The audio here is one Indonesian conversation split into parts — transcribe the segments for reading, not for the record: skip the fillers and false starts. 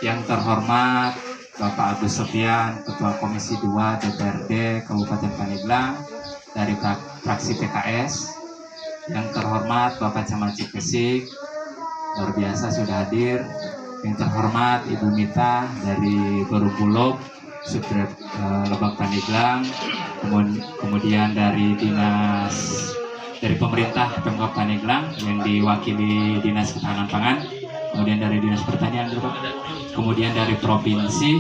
Yang terhormat Bapak Agus Sofian, Ketua Komisi 2 DPRD Kabupaten Pandeglang dari fraksi PKS. Yang terhormat Bapak Camat Cikesik, luar biasa sudah hadir. Yang terhormat Ibu Mita dari Perumbulok, Subdit Lebak Pandeglang, kemudian dari pemerintah Pemkab Pandeglang yang diwakili Dinas Ketahanan Pangan, kemudian dari Dinas Pertanian juga, kemudian dari provinsi,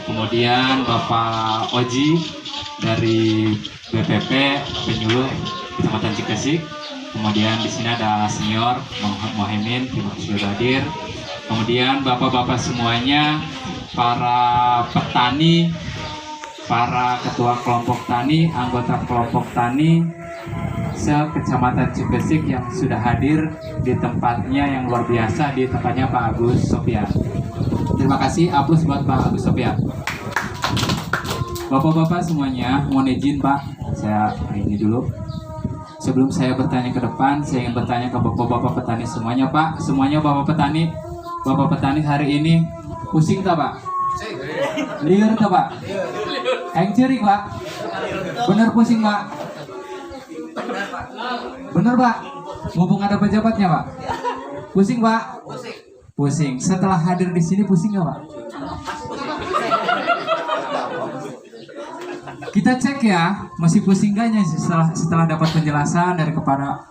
kemudian Bapak Oji dari BPP Penyuluh Kecamatan Cikesik, kemudian di sini ada senior Mohaimin sudah hadir, kemudian bapak-bapak semuanya, para petani, para ketua kelompok tani, anggota kelompok tani se-Kecamatan Cikesik yang sudah hadir di tempatnya yang luar biasa, di tempatnya Pak Agus Sofian. Terima kasih, aplaus buat Pak Agus Sofian. Bapak-bapak semuanya, mohon izin Pak, saya ini dulu. Sebelum saya bertanya ke depan, saya ingin bertanya ke bapak-bapak petani semuanya Pak. Semuanya bapak petani hari ini pusing tak Pak? Liur tak Pak? Engceri Pak? Bener pusing Pak? Bener Pak? Mumpung ada pejabatnya Pak? Pusing Pak? Pusing. Setelah hadir di sini pusing nggak Pak? Kita cek ya, masih pusing gak setelah dapat penjelasan dari kepala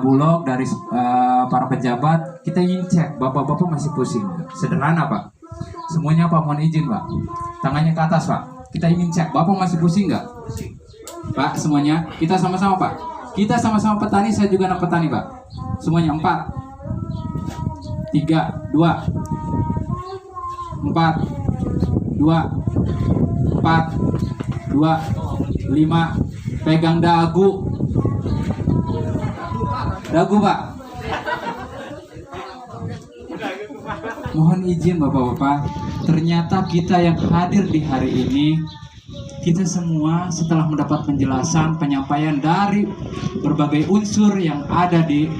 bulog, dari para pejabat. Kita ingin cek, bapak-bapak masih pusing. Sederhana Pak. Semuanya Pak, mohon izin Pak. Tangannya ke atas Pak. Kita ingin cek, bapak masih pusing nggak? Pak, semuanya, kita sama-sama Pak. Kita sama-sama petani, saya juga anak petani Pak. Semuanya 4, 3, 2, 4, 2, 4, 2, 5, pegang dagu Pak. Mohon izin bapak-bapak, ternyata kita yang hadir di hari ini, kita semua setelah mendapat penjelasan, penyampaian dari berbagai unsur yang ada di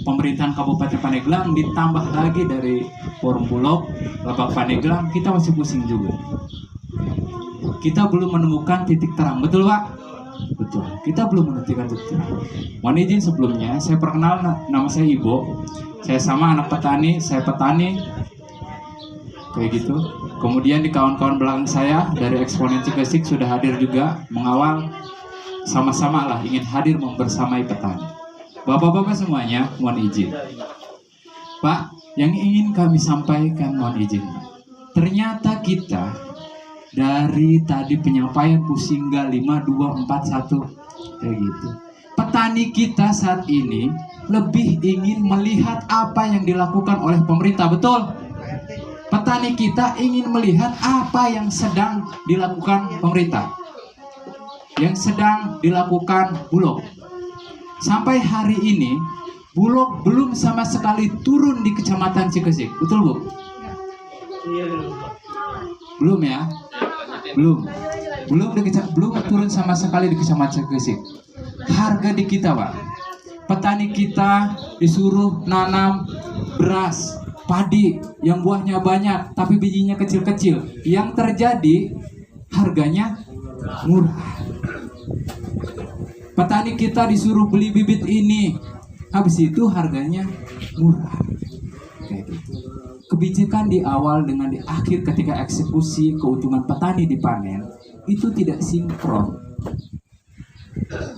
pemerintahan Kabupaten Pandeglang, ditambah lagi dari Forum Bulog, Lebak Pandeglang, kita masih pusing juga. Kita belum menemukan titik terang, betul Pak? Betul, kita belum menemukan titik terang. Mohon izin sebelumnya, saya perkenal, nama saya Ibo. Saya sama anak petani, saya petani, kayak gitu. Kemudian di kawan-kawan belakang saya dari eksponen Cikesik sudah hadir juga, mengawal, sama-sama lah ingin hadir membersamai petani. Bapak-bapak semuanya, mohon izin. Pak, yang ingin kami sampaikan, mohon izin. Ternyata kita dari tadi penyampaian Pusingga 5, 2, 4, 1 kayak gitu. Petani kita saat ini lebih ingin melihat apa yang dilakukan oleh pemerintah, betul? Petani kita ingin melihat apa yang sedang dilakukan pemerintah, yang sedang dilakukan Bulog. Sampai hari ini Bulog belum sama sekali turun di Kecamatan Cikesik, betul Bu? Belum ya? Belum turun sama sekali di Kecamatan Cikesik. Harga di kita Pak, petani kita disuruh nanam beras, padi yang buahnya banyak tapi bijinya kecil-kecil. Yang terjadi harganya murah. Petani kita disuruh beli bibit ini, habis itu harganya murah. Kayak gitu. Kebijakan di awal dengan di akhir ketika eksekusi keuntungan petani dipanen itu tidak sinkron.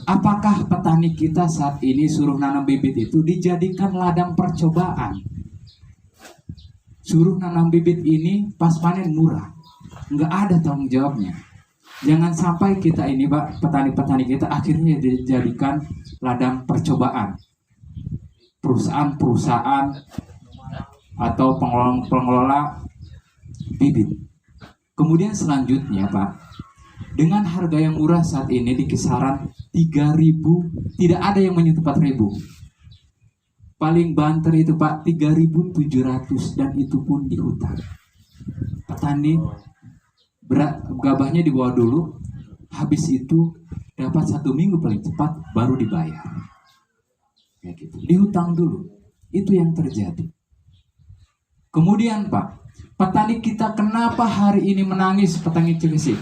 Apakah petani kita saat ini suruh nanam bibit itu dijadikan ladang percobaan? Suruh nanam bibit ini pas panen murah, nggak ada tanggung jawabnya. Jangan sampai kita ini Pak, petani-petani kita akhirnya dijadikan ladang percobaan. Perusahaan-perusahaan atau pengelola bibit. Kemudian selanjutnya Pak, dengan harga yang murah saat ini di kisaran 3.000, tidak ada yang menyentuh 4.000. Paling banter itu Pak 3.700, dan itu pun di hutan. Petani gabahnya dibawa dulu, habis itu dapat 1 minggu paling cepat baru dibayar. Kayak gitu. Dihutang dulu. Itu yang terjadi. Kemudian Pak, Petani kita kenapa hari ini menangis, petani Cikesik?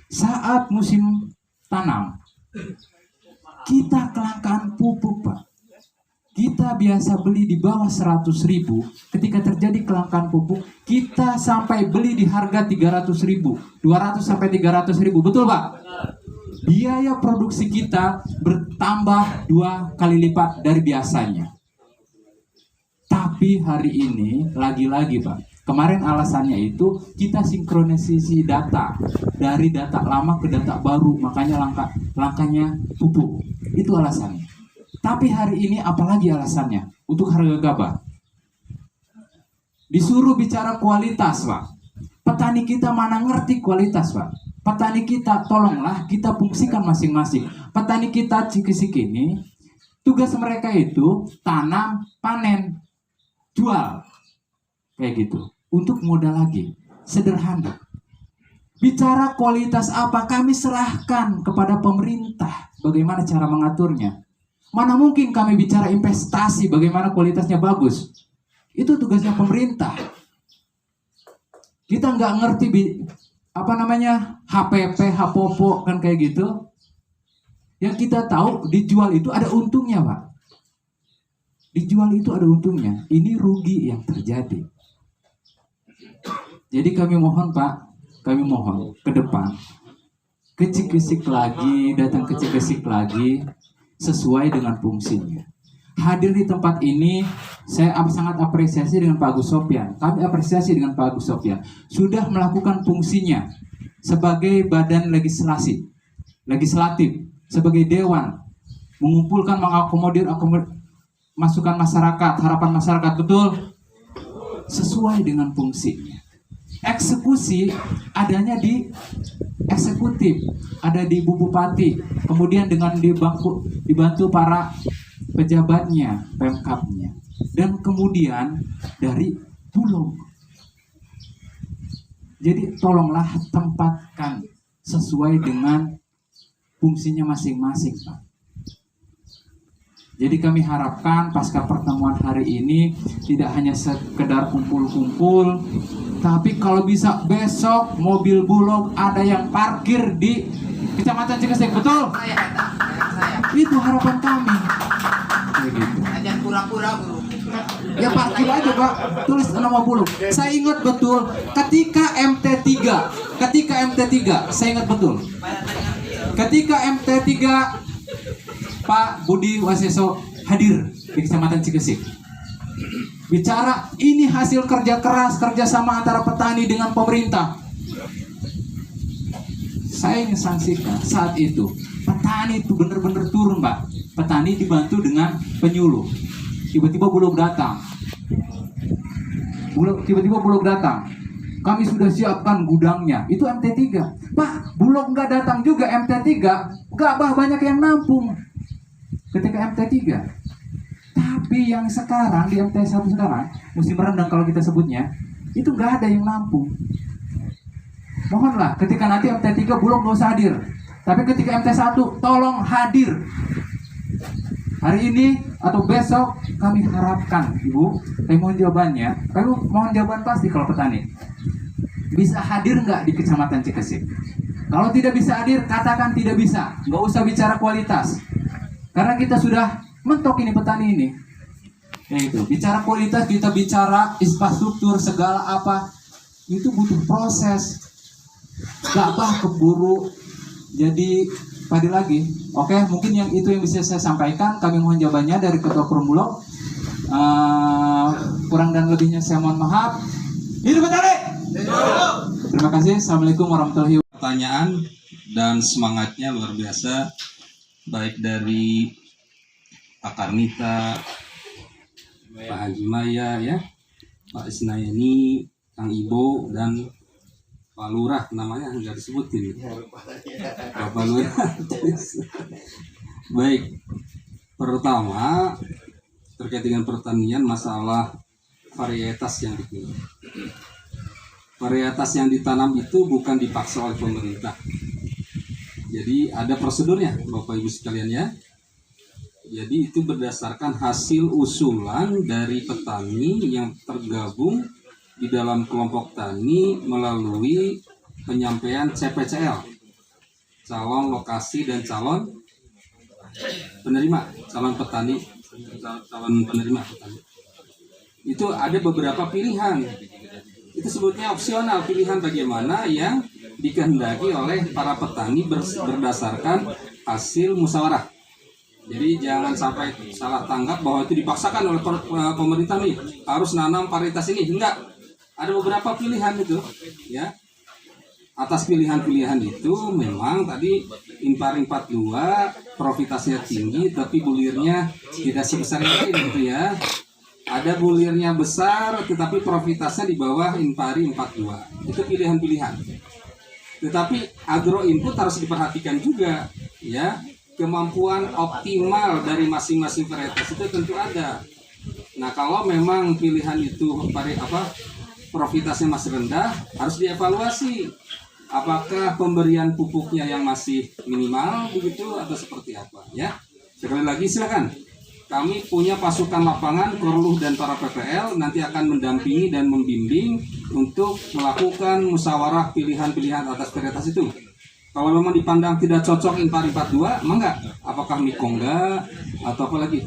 Saat musim tanam, kita kelangkaan pupuk, Pak. Kita biasa beli di bawah 100.000. Ketika terjadi kelangkaan pupuk, kita sampai beli di harga 300.000, 200 sampai 300.000. Betul, Pak? Biaya produksi kita bertambah 2 kali lipat dari biasanya. Tapi hari ini, lagi-lagi, Pak, kemarin alasannya itu kita sinkronisasi data dari data lama ke data baru, makanya langkahnya pupuk. Itu alasannya. Tapi hari ini apalagi alasannya untuk harga gabah? Disuruh bicara kualitas, Pak. Petani kita mana ngerti kualitas, Pak? Petani kita, tolonglah kita fungsikan masing-masing. Petani kita Cikesik ini, tugas mereka itu tanam, panen, jual. Kayak gitu. Untuk modal lagi. Sederhana. Bicara kualitas apa, kami serahkan kepada pemerintah. Bagaimana cara mengaturnya. Mana mungkin kami bicara investasi, bagaimana kualitasnya bagus. Itu tugasnya pemerintah. Kita nggak ngerti HPP, HPOPO, kan kayak gitu. Yang kita tahu dijual itu ada untungnya, Pak. Dijual itu ada untungnya. Ini rugi yang terjadi. Jadi kami mohon, Pak, kami mohon ke depan ke Cikesik lagi, datang ke Cikesik lagi sesuai dengan fungsinya. Hadir di tempat ini, saya sangat apresiasi dengan Pak Agus Sopyan. Kami apresiasi dengan Pak Agus Sopyan. Sudah melakukan fungsinya sebagai badan legislatif, sebagai dewan, mengumpulkan, mengakomodir masukan masyarakat, harapan masyarakat, betul? Sesuai dengan fungsinya. Eksekusi adanya di eksekutif, ada di Bu Bupati, kemudian dengan dibantu para pejabatnya, Pemkabnya, dan kemudian dari Bulog. Jadi tolonglah tempatkan sesuai dengan fungsinya masing-masing, Pak. Jadi kami harapkan pasca pertemuan hari ini tidak hanya sekedar kumpul-kumpul, tapi kalau bisa besok mobil Bulog ada yang parkir di Kecamatan Cikesik, betul? Saya. Itu harapan kami. Kayak gitu. Jangan pura-pura, Bro. Ya parkir aja, Pak. Tulis nama Bulog. Saya ingat betul ketika MT3, saya ingat betul. Ketika MT3 Pak Budi Waseso hadir di Kecamatan Cikesik. Bicara ini hasil kerja keras, kerjasama antara petani dengan pemerintah. Saya ingin saksikan saat itu petani itu benar-benar turun, Pak. Petani dibantu dengan penyuluh. Tiba-tiba Bulog datang. Kami sudah siapkan gudangnya. Itu MT3. Pak, Bulog nggak datang juga MT3. Gabah banyak yang nampung. Ketika MT3. Tapi yang sekarang di MT1 sekarang, musim rendang kalau kita sebutnya, itu nggak ada yang nampung. Mohonlah ketika nanti MT3 Bulog nggak usah hadir. Tapi ketika MT1 tolong hadir. Hari ini atau besok kami harapkan, Ibu, kami mohon jawabannya. Kami mohon jawaban pasti kalau petani. Bisa hadir nggak di Kecamatan Cikesik? Kalau tidak bisa hadir, katakan tidak bisa. Nggak usah bicara kualitas. Karena kita sudah mentok ini petani ini. Ya itu, bicara kualitas, kita bicara infrastruktur, segala apa. Itu butuh proses. Gabah keburu jadi padi lagi. Oke, mungkin yang itu yang bisa saya sampaikan. Kami mohon jawabannya dari Ketua Forum Bulog. Kurang dan lebihnya saya mohon maaf. Hidup petani! Terima kasih. Assalamualaikum warahmatullahi wabarakatuh. Pertanyaan dan semangatnya luar biasa, baik dari Pak Karnita, Pak Haji Maya, ya, Pak Isnayani, Kang Ibo, dan Pak Lurah, namanya nggak disebutin. Bapak Lurah. Baik, pertama terkait dengan pertanian, masalah varietas yang dipilih. Varietas yang ditanam itu bukan dipaksa oleh pemerintah. Jadi ada prosedurnya, Bapak Ibu sekalian, ya. Jadi itu berdasarkan hasil usulan dari petani yang tergabung di dalam kelompok tani melalui penyampaian CPCL, calon lokasi dan calon penerima, calon petani, calon penerima petani. Itu ada beberapa pilihan. Itu sebutnya opsional, pilihan bagaimana yang dikehendaki oleh para petani berdasarkan hasil musyawarah. Jadi jangan sampai salah tanggap bahwa itu dipaksakan oleh pemerintah nih harus nanam varietas ini. Enggak. Ada beberapa pilihan itu, ya. Atas pilihan-pilihan itu memang tadi impari 42 profitasnya tinggi tapi bulirnya tidak sebesar ini gitu ya. Ada bulirnya besar tetapi profitasnya di bawah impari 42. Itu pilihan-pilihan. Tetapi agro input harus diperhatikan juga, ya. Kemampuan optimal dari masing-masing varietas itu tentu ada. Nah, kalau memang pilihan itu profitasnya masih rendah, harus dievaluasi. Apakah pemberian pupuknya yang masih minimal begitu atau seperti apa, ya. Sekali lagi silakan. Kami punya pasukan lapangan, Korluh dan para PPL nanti akan mendampingi dan membimbing untuk melakukan musyawarah pilihan-pilihan atas varietas itu. Kalau memang dipandang tidak cocok impari 42, emang enggak? Apakah Mikongga atau apa lagi?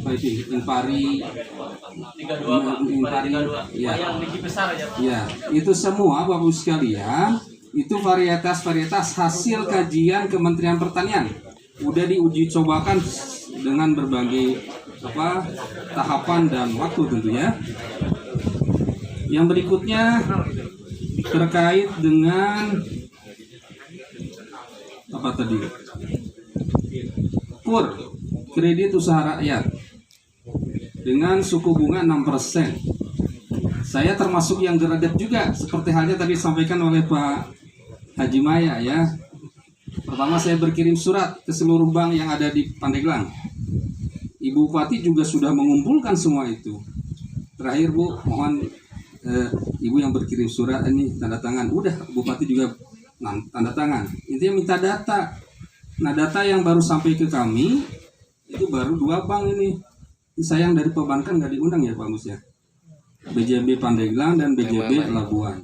Impari 32, impari ya. Yang besar aja. Ya, itu semua Bapak Ibu sekalian, itu varietas-varietas hasil kajian Kementerian Pertanian. Udah diuji cobakan dengan berbagai tahapan dan waktu tentunya. Yang berikutnya terkait dengan apa tadi? KUR, kredit usaha rakyat dengan suku bunga 6%. Saya termasuk yang greget juga, seperti halnya tadi disampaikan oleh Pak Haji Maya, ya. Pertama saya berkirim surat ke seluruh bank yang ada di Pandeglang. Ibu Bupati juga sudah mengumpulkan semua itu. Terakhir Bu, mohon Ibu yang berkirim surat ini tanda tangan. Udah, Bupati juga tanda tangan. Intinya minta data. Nah, data yang baru sampai ke kami itu baru 2 bank ini. Sayang dari perbankan nggak diundang ya Pak Mus ya. BJB Pandeglang dan BJB Labuan.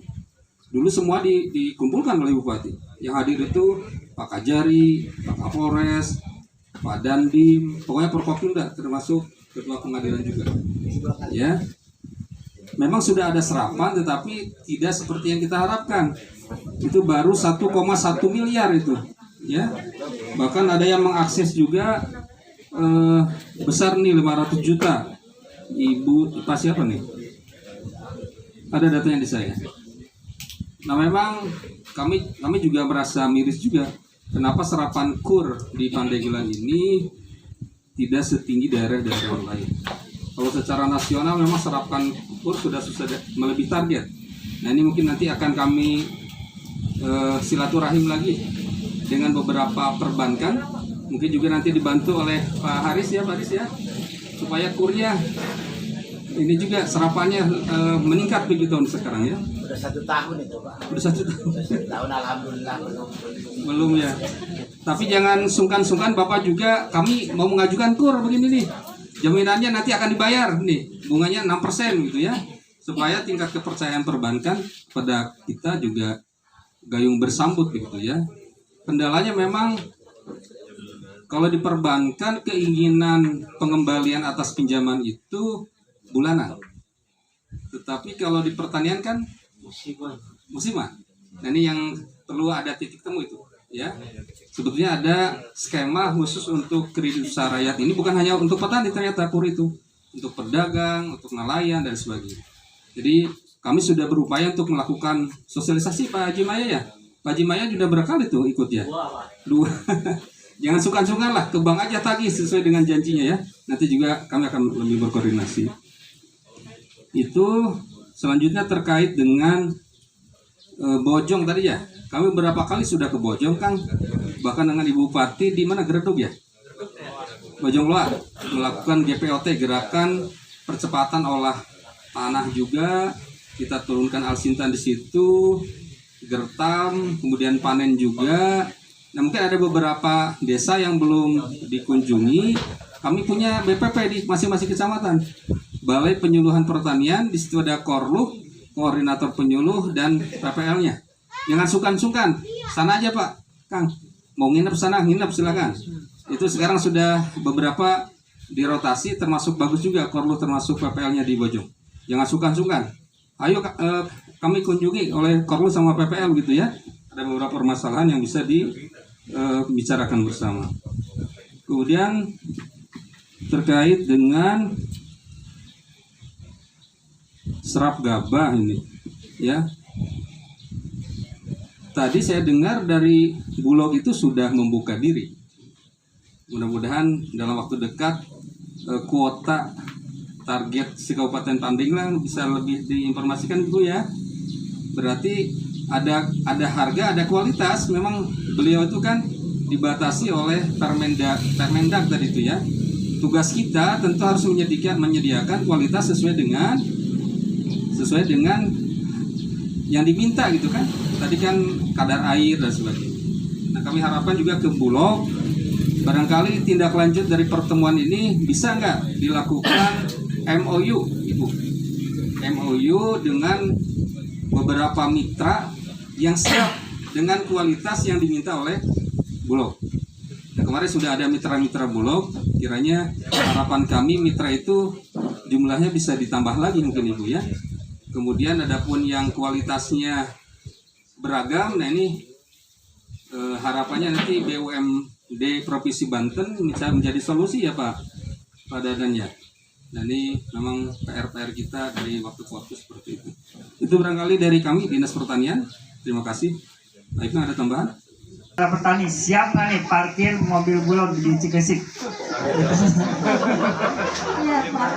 Dulu semua dikumpulkan oleh Bupati. Yang hadir itu Pak Kajari, Pak Kapolres, Pak Dandim, pokoknya Forkopimda termasuk ketua pengadilan juga. Ya. Memang sudah ada serapan tetapi tidak seperti yang kita harapkan. Itu baru 1,1 miliar itu, ya. Bahkan ada yang mengakses juga besar nih 500 juta. Ibu Pak siapa nih? Ada datanya di saya. Nah, memang kami juga merasa miris juga. Kenapa serapan KUR di Pandeglang ini tidak setinggi daerah-daerah lain? Kalau secara nasional memang serapan KUR sudah melebihi target. Nah, ini mungkin nanti akan kami silaturahim lagi dengan beberapa perbankan. Mungkin juga nanti dibantu oleh Pak Haris ya, supaya KUR-nya ini juga serapannya meningkat begitu tahun sekarang ya. Udah 1 tahun itu Pak. Udah 1 tahun. Udah 1 tahun alhamdulillah belum ya. Tapi jangan sungkan-sungkan Bapak juga, kami mau mengajukan KUR begini nih. Jaminannya nanti akan dibayar nih, bunganya 6% gitu ya. Supaya tingkat kepercayaan perbankan pada kita juga gayung bersambut gitu ya. Kendalanya memang kalau di perbankan keinginan pengembalian atas pinjaman itu bulanan. Tetapi kalau di pertanian kan musiman. Nah, ini yang perlu ada titik temu itu, ya. Sebetulnya ada skema khusus untuk kredit usaha rakyat ini bukan hanya untuk petani ternyata KUR itu, untuk pedagang, untuk nelayan dan sebagainya. Jadi kami sudah berupaya untuk melakukan sosialisasi Pak Haji Maya ya. Pak Haji Maya sudah berkali tuh ikut ya. 2. Jangan sungkan-sungkan lah, ke bank aja tagih sesuai dengan janjinya ya. Nanti juga kami akan lebih berkoordinasi. Itu selanjutnya terkait dengan Bojong tadi ya. Kami beberapa kali sudah ke Bojong Kang. Bahkan dengan Ibu Bupati di mana Gereduk ya? Bojong Loa melakukan GPOT, gerakan percepatan olah tanah juga. Kita turunkan alsintan di situ, gertam, kemudian panen juga. Nah, mungkin ada beberapa desa yang belum dikunjungi. Kami punya BPP di masing-masing kecamatan. Balai Penyuluhan Pertanian, di situ ada Korluh koordinator penyuluh dan PPL-nya. Jangan sungkan-sungkan, sana aja Pak, Kang. Mau nginep sana, nginep silakan. Itu sekarang sudah beberapa dirotasi, termasuk bagus juga Korlu termasuk PPL-nya di Bojong. Jangan sungkan-sungkan. Ayo kami kunjungi oleh Korlu sama PPL gitu ya. Ada beberapa permasalahan yang bisa dibicarakan bersama. Kemudian terkait dengan serap gabah ini, ya. Tadi saya dengar dari Bulog itu sudah membuka diri. Mudah-mudahan dalam waktu dekat kuota target si Kabupaten Pandeglang bisa lebih diinformasikan Bu ya. Berarti ada harga, ada kualitas. Memang beliau itu kan dibatasi oleh Permendag tadi itu ya. Tugas kita tentu harus menyediakan kualitas sesuai dengan yang diminta gitu kan. Tadi kan kadar air dan sebagainya. Nah, kami harapkan juga ke Bulog, barangkali tindak lanjut dari pertemuan ini bisa nggak dilakukan MOU, Ibu? MOU dengan beberapa mitra yang siap dengan kualitas yang diminta oleh Bulog. Nah, kemarin sudah ada mitra-mitra Bulog, kiranya harapan kami mitra itu jumlahnya bisa ditambah lagi mungkin Ibu ya. Kemudian adapun yang kualitasnya beragam, nah ini harapannya nanti BUMD Provinsi Banten bisa menjadi solusi ya Pak Dadan ya. Nah ini memang PR-PR kita dari waktu ke waktu seperti itu. Itu barangkali dari kami Dinas Pertanian. Terima kasih. Baik, ada tambahan? Para petani siap nggak nih parkir mobil Bulog di Cikesik? Iya, Pak.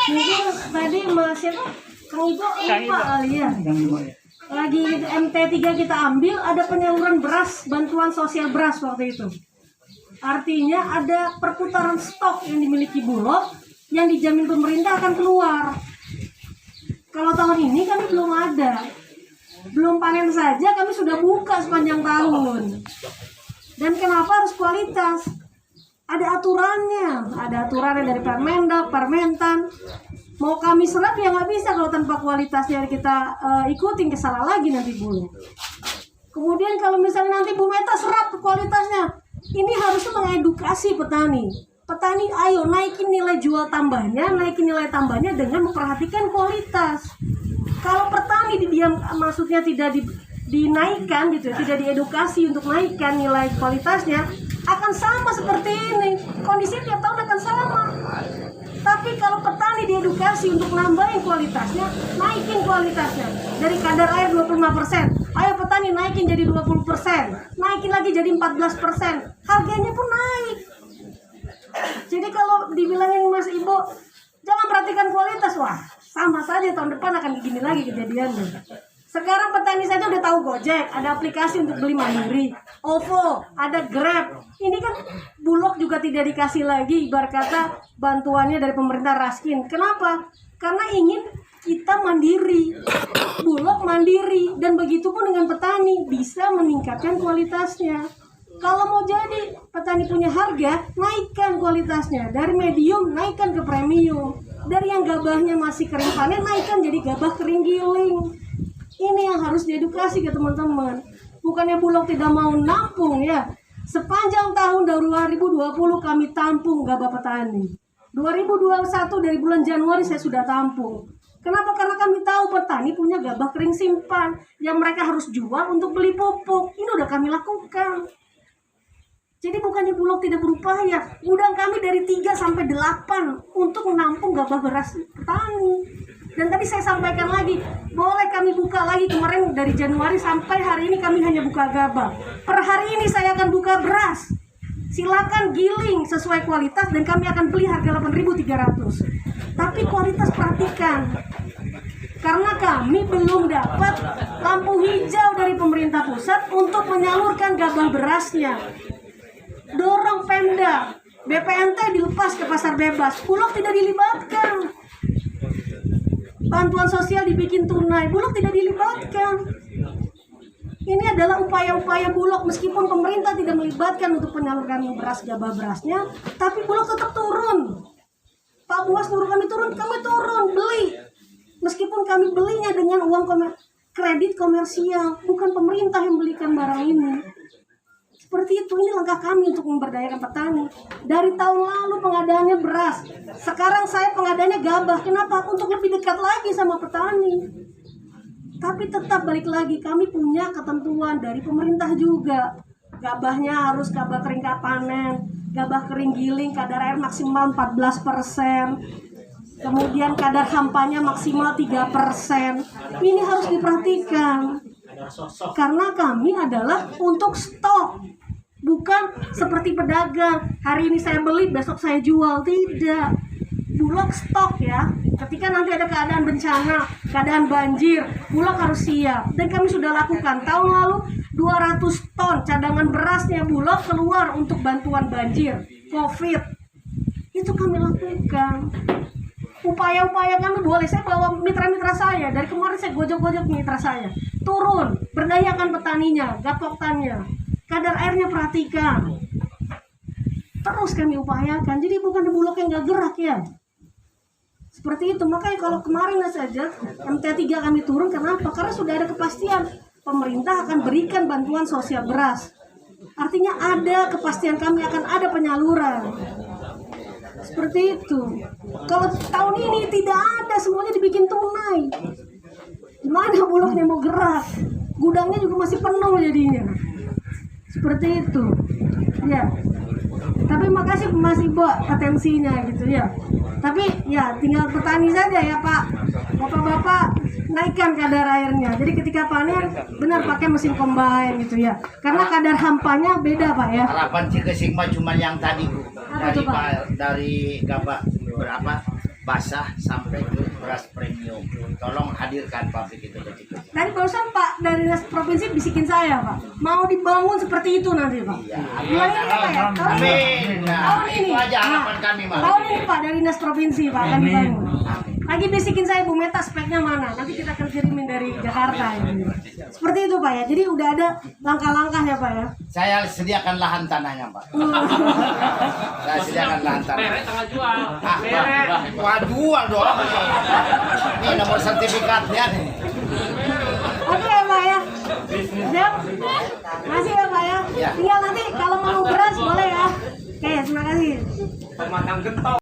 Mungkin tadi Mas siapa? Kang Ibo lupa kali ya. Lagi MT3 kita ambil, ada penyaluran beras, bantuan sosial beras waktu itu. Artinya ada perputaran stok yang dimiliki Bulog yang dijamin pemerintah akan keluar. Kalau tahun ini kami belum ada. Belum panen saja kami sudah buka sepanjang tahun. Dan kenapa harus kualitas? Ada aturannya dari Permendag, Permentan. Mau kami serap ya nggak bisa kalau tanpa kualitasnya kita ikutin, kesalah lagi nanti Bulog. Kemudian kalau misalnya nanti Bu Meta serap kualitasnya, ini harusnya mengedukasi petani. Petani ayo naikin nilai jual tambahnya, naikin nilai tambahnya dengan memperhatikan kualitas. Kalau petani maksudnya tidak dinaikkan gitu, tidak diedukasi untuk naikkan nilai kualitasnya, akan sama seperti ini. Kondisi tiap tahun akan sama. Tapi kalau petani diedukasi untuk nambahin kualitasnya, naikin kualitasnya. Dari kadar air 25%, ayo petani naikin jadi 20%, naikin lagi jadi 14%, harganya pun naik. Jadi kalau dibilangin Mas Ibo, jangan perhatikan kualitas, wah sama saja tahun depan akan begini lagi kejadiannya. Sekarang petani saja udah tahu Gojek, ada aplikasi untuk beli mandiri, OVO, ada Grab. Ini kan Bulog juga tidak dikasih lagi, ibarat kata bantuannya dari pemerintah Raskin. Kenapa? Karena ingin kita mandiri, Bulog mandiri, dan begitu pun dengan petani bisa meningkatkan kualitasnya. Kalau mau jadi petani punya harga, naikkan kualitasnya dari medium naikkan ke premium, dari yang gabahnya masih kering panen naikkan jadi gabah kering giling. Ini yang harus diedukasi ke teman-teman. Bukannya Bulog tidak mau nampung ya. Sepanjang tahun 2020 kami tampung gabah petani. 2021 dari bulan Januari saya sudah tampung. Kenapa? Karena kami tahu petani punya gabah kering simpan yang mereka harus jual untuk beli pupuk. Ini udah kami lakukan. Jadi bukannya Bulog tidak berupaya. Gudang kami dari 3 sampai 8 untuk menampung gabah beras petani. Dan tadi saya sampaikan lagi, boleh kami buka lagi. Kemarin dari Januari sampai hari ini kami hanya buka gabah. Per hari ini saya akan buka beras. Silakan giling sesuai kualitas dan kami akan beli harga 8.300. Tapi kualitas perhatikan. Karena kami belum dapat lampu hijau dari pemerintah pusat untuk menyalurkan gabah berasnya. Dorong Pemda, BPNT dilepas ke pasar bebas. Bulog tidak dilibatkan. Bantuan sosial dibikin tunai, Bulog tidak dilibatkan. Ini adalah upaya-upaya Bulog, meskipun pemerintah tidak melibatkan untuk penyaluran beras gabah berasnya, tapi Bulog tetap turun Dewas nyuruh kami turun beli. Meskipun kami belinya dengan uang kredit komersial, bukan pemerintah yang belikan barang ini. Seperti itu, ini langkah kami untuk memberdayakan petani. Dari tahun lalu pengadaannya beras, sekarang saya pengadaannya gabah. Kenapa? Untuk lebih dekat lagi sama petani. Tapi tetap balik lagi, kami punya ketentuan dari pemerintah juga. Gabahnya harus gabah kering panen, gabah kering giling, kadar air maksimal 14%. Kemudian kadar hampanya maksimal 3%. Ini harus diperhatikan. Karena kami adalah untuk stok, bukan seperti pedagang. Hari ini saya beli, besok saya jual. Tidak. Bulog stok ya. Ketika nanti ada keadaan bencana, keadaan banjir, Bulog harus siap. Dan kami sudah lakukan. Tahun lalu 200 ton cadangan berasnya Bulog keluar untuk bantuan banjir, COVID. Itu kami lakukan. Upaya-upaya kami boleh, saya bawa mitra-mitra saya. Dari kemarin saya gojok-gojok mitra saya. Turun, berdayakan petaninya, gapoktannya. Kadar airnya perhatikan. Terus kami upayakan. Jadi bukan di Bulog yang gak gerak ya. Seperti itu. Makanya kalau kemarin saja MT3 kami turun, kenapa? Karena sudah ada kepastian pemerintah akan berikan bantuan sosial beras. Artinya ada kepastian kami akan ada penyaluran. Seperti itu. Kalau tahun ini tidak ada, semuanya dibikin tunai. Gimana Bulognya mau gerak? Gudangnya juga masih penuh jadinya. Seperti itu. Ya. Tapi makasih Mas Ibu atensinya gitu ya. Tapi ya tinggal petani saja ya Pak. Bapak-bapak naikkan kadar airnya. Jadi ketika panen benar pakai mesin combine gitu ya. Karena kadar hampanya beda Pak ya. Harapan Cikesik cuma yang tadi Bu. Dari gabah berapa basah sampai ke beras premium. Tolong hadirkan pabrik itu ke Cikesik. Tadi barusan Pak dari Dinas Provinsi bisikin saya Pak, mau dibangun seperti itu nanti Pak. Iya. Bulan ini Pak ya? Amin. Nah, Tahun ini. itu aja harapan kami Mas. Tahun ini Pak dari Dinas Provinsi Pak akan dibangun. Lagi bisikin saya Bu Meta speknya mana? Nanti kita akan kirimin dari Jakarta ya. Seperti itu Pak ya. Jadi udah ada langkah-langkah ya Pak ya. Saya sediakan lahan tanahnya Pak. Saya sediakan lahan tanah. Tengah jual. Wah jual dong. Ini nomor sertifikatnya nih. Oke ya Pak ya. Siap. Masih ya Pak ya. Ya. Tinggal nanti kalau mau beras boleh ya. Oke, terima kasih. Pematang getol.